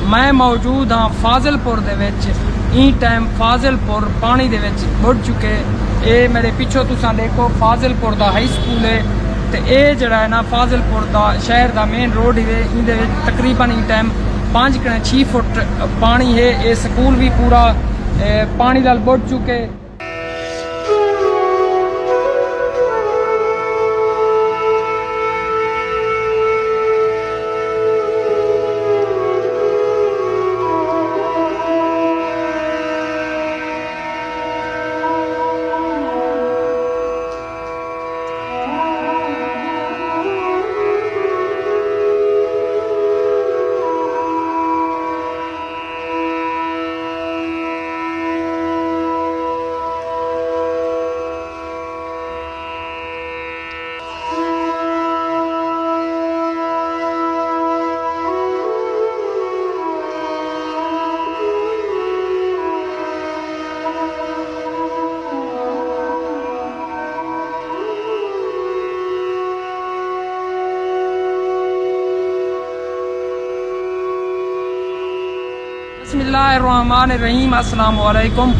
मैं मौजूद हाँ फाजिलपुर दे विच। ई टाइम फाजिलपुर पानी दे विच बुड़ चुके। ये मेरे पिछों तुसां देखो फाजिलपुर दा हाई स्कूल है ते ये जड़ा है ना फाजिलपुर दा शहर दा मेन रोड है। इहदे विच तकरीबन ई टाइम 5-6 फुट पानी है। ये स्कूल भी पूरा पानी नाल बुड़ चुके। बिस्मिल्लाहिर्रहमानिर्रहीम। अस्सलाम वालेकुम।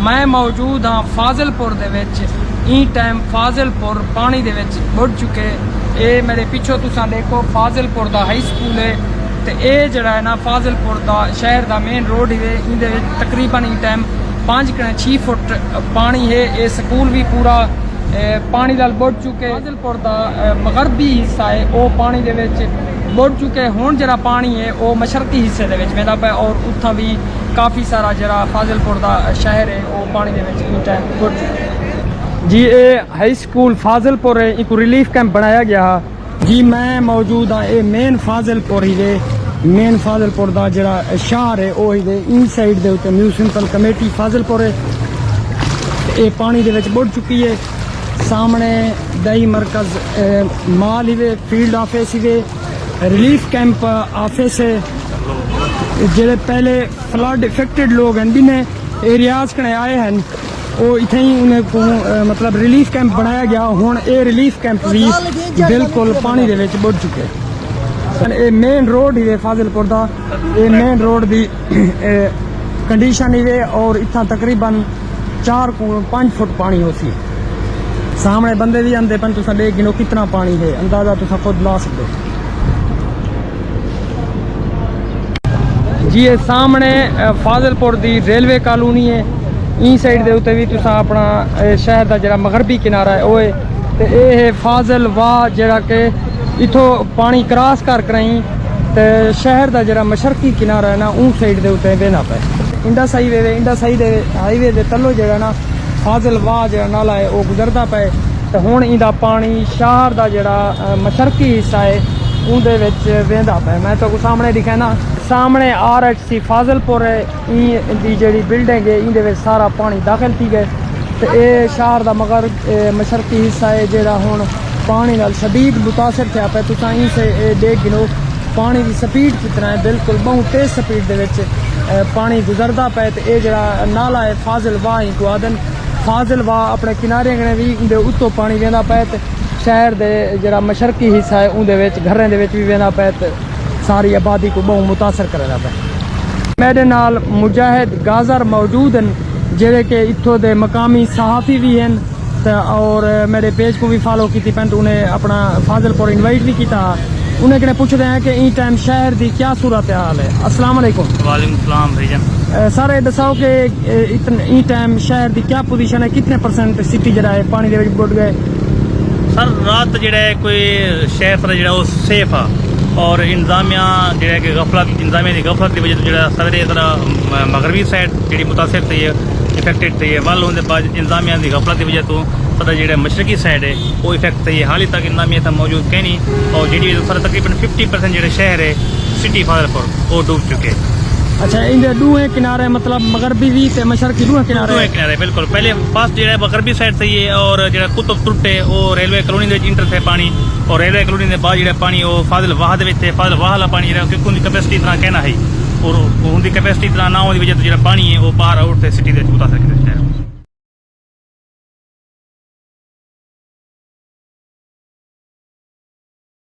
मैं मौजूद हाँ फाजिलपुर दे विच। ई टाइम फाजिलपुर पानी दे विच बुड़ चुके। ये मेरे पिछों तुसां देखो फाजिलपुर दा हाई स्कूल है ते ये जड़ा है ना फाजिलपुर दा शहर दा मेन रोड है। इहदे विच तकरीबन ई टाइम 5-6 फुट पानी है। ये स्कूल भी पूरा पानी नाल बुड़ चुके। फाजिलपुर दा मगरबी हिस्सा है वो पानी दे विच बुड़ चुके। हुण जरा पानी है वो मशरकी हिस्से दे विच वेंदा पिया और उत्थां भी काफ़ी सारा जरा फाजिलपुर दा शहर है वो पानी दे विच इस टाइम बुड़ चुके। जी ये हाई स्कूल फाजिलपुर है। एक रिलीफ कैंप बनाया गया जी। मैं मौजूद हाँ ये मेन फाजिलपुर ही है। मेन फाजिलपुर दा जरा शहर है वो ही इन साइड दे उत्ते म्यूनसिपल कमेटी फाजिलपुर है। ये पानी दे विच बुड़ चुकी है। सामने दही मरकज माल ही फील्ड ऑफिस ही रिलीफ कैंप ऑफिस है। जेडे पहले फ्लड इफेक्टेड लोग हैं जिन्हें एरियाज कने आए हैं वो इतने ही उन्हें को मतलब रिलीफ कैंप बनाया गया। हुण ये रिलीफ कैंप भी बिल्कुल पानी दे विच बुड़ चुके। ये मेन रोड ही फाजिलपुर दा। ये मेन रोड दी कंडीशन ही और इतना तकरीबन 4-5 फुट पानी होती है। सामने बंदे भी आंदे पन तुसां देख गिनो कितना पानी है। अंदाजा तुसां खुद ला सकते हो जी। ये सामने फाजिलपुर दी रेलवे कॉलोनी है। ई साइड दे उत्ते भी तुसां अपना शहर दा जरा मगरबी किनारा है वो है ते ये है फाजिल वाह जरा के इथों पानी क्रॉस कर कराई ते शहर दा जरा मशरकी किनारा है ना उन साइड दे उत्ते वेना पे इंडस हाईवे दे तलो जरा ना फाजिल वाह जरा नाला है वो गुजरदा पे। ते हुण इंदा पानी शहर दा जरा मशरकी हिस्सा है उनदे विच वेंदा पे। मैं तो सामने दिखा ना सामने RHC फाजिलपुर है। ई जी बिल्डिंग है इहदे विच सारा पानी दाखिल थी गए तो ये शहर का मगर मशरकी हिस्सा है जोड़ा हुण पानी नाल शदीद मुतासर थया पे। तुसां ई से देख गिनो पानी की स्पीड कितना है। बिल्कुल बहुत तेज स्पीड दे विच पानी गुजरदा पे। तो ये जरा नाला है फाजिल वाह ही गुआदन फाजिल वाह अपने किनारे कने भी उनके उत्तों पानी वेंदा पे। तो शहर दे जरा मशरकी हिस्सा है उनदे विच घरें दे विच भी वेंदा पे। तो सारी आबादी को बहुत मुतासर करदा पे। मेरे नाल मुजाहिद गाजर मौजूद हैं जेड़े के इत्थों दे मकामी सहाफ़ी भी हैं और मेरे पेज को भी फॉलो की पैंट उन्हें अपना फाजिलपुर इनवाइट भी किया। उन्हें कने पूछते हैं कि ई टाइम शहर की क्या सूरत हाल है। अस्सलाम वालेकुम। वालेकुम सलाम भाईजान। सर ये दसाओ कि ई टाइम शहर की क्या पोजीशन है, कितने परसेंट सिटी जरा है पानी दे विच बुड़ गए? सर रात जो है कोई शहर सारा जो सेफ आ और इंतजामिया जो है कि गफलत इंतजामिया की गफलत की वजह से जो सवेरे तरह मगरबी साइड जी मुतासर थी है इफेक्टेड थी है वल होने बाद इंतजामिया की गफलत की वजह तो सारा जो मशरकी साइड है वो इफेक्ट थी है। हाल तक इंतजामिया था मौजूद कहीं नहीं और जी सारा तकरीबन 50% जो शहर है सिटी फाजिलपुर वो डूब चुके हैं। अच्छा इनके दूहे किनारे मतलब मगरबी भी ते मशरकी दूहे किनारे बिल्कुल पहले फर्स्ट जो है मगरबी साइड से ही और जो कुतुब तुरटे वो रेलवे कॉलोनी के इंटर थे पानी और रेलवे कॉलोनी के बाद जो पानी वो फाजिल वाह थे फाजिल वाह वाला पानी क्योंकि उनकी कैपेसिटी इतना कहना है और उनकी कैपेसिटी इतना ना होने की वजह तो जो पानी है वो बाहर आउट थे सिटी के मुतासर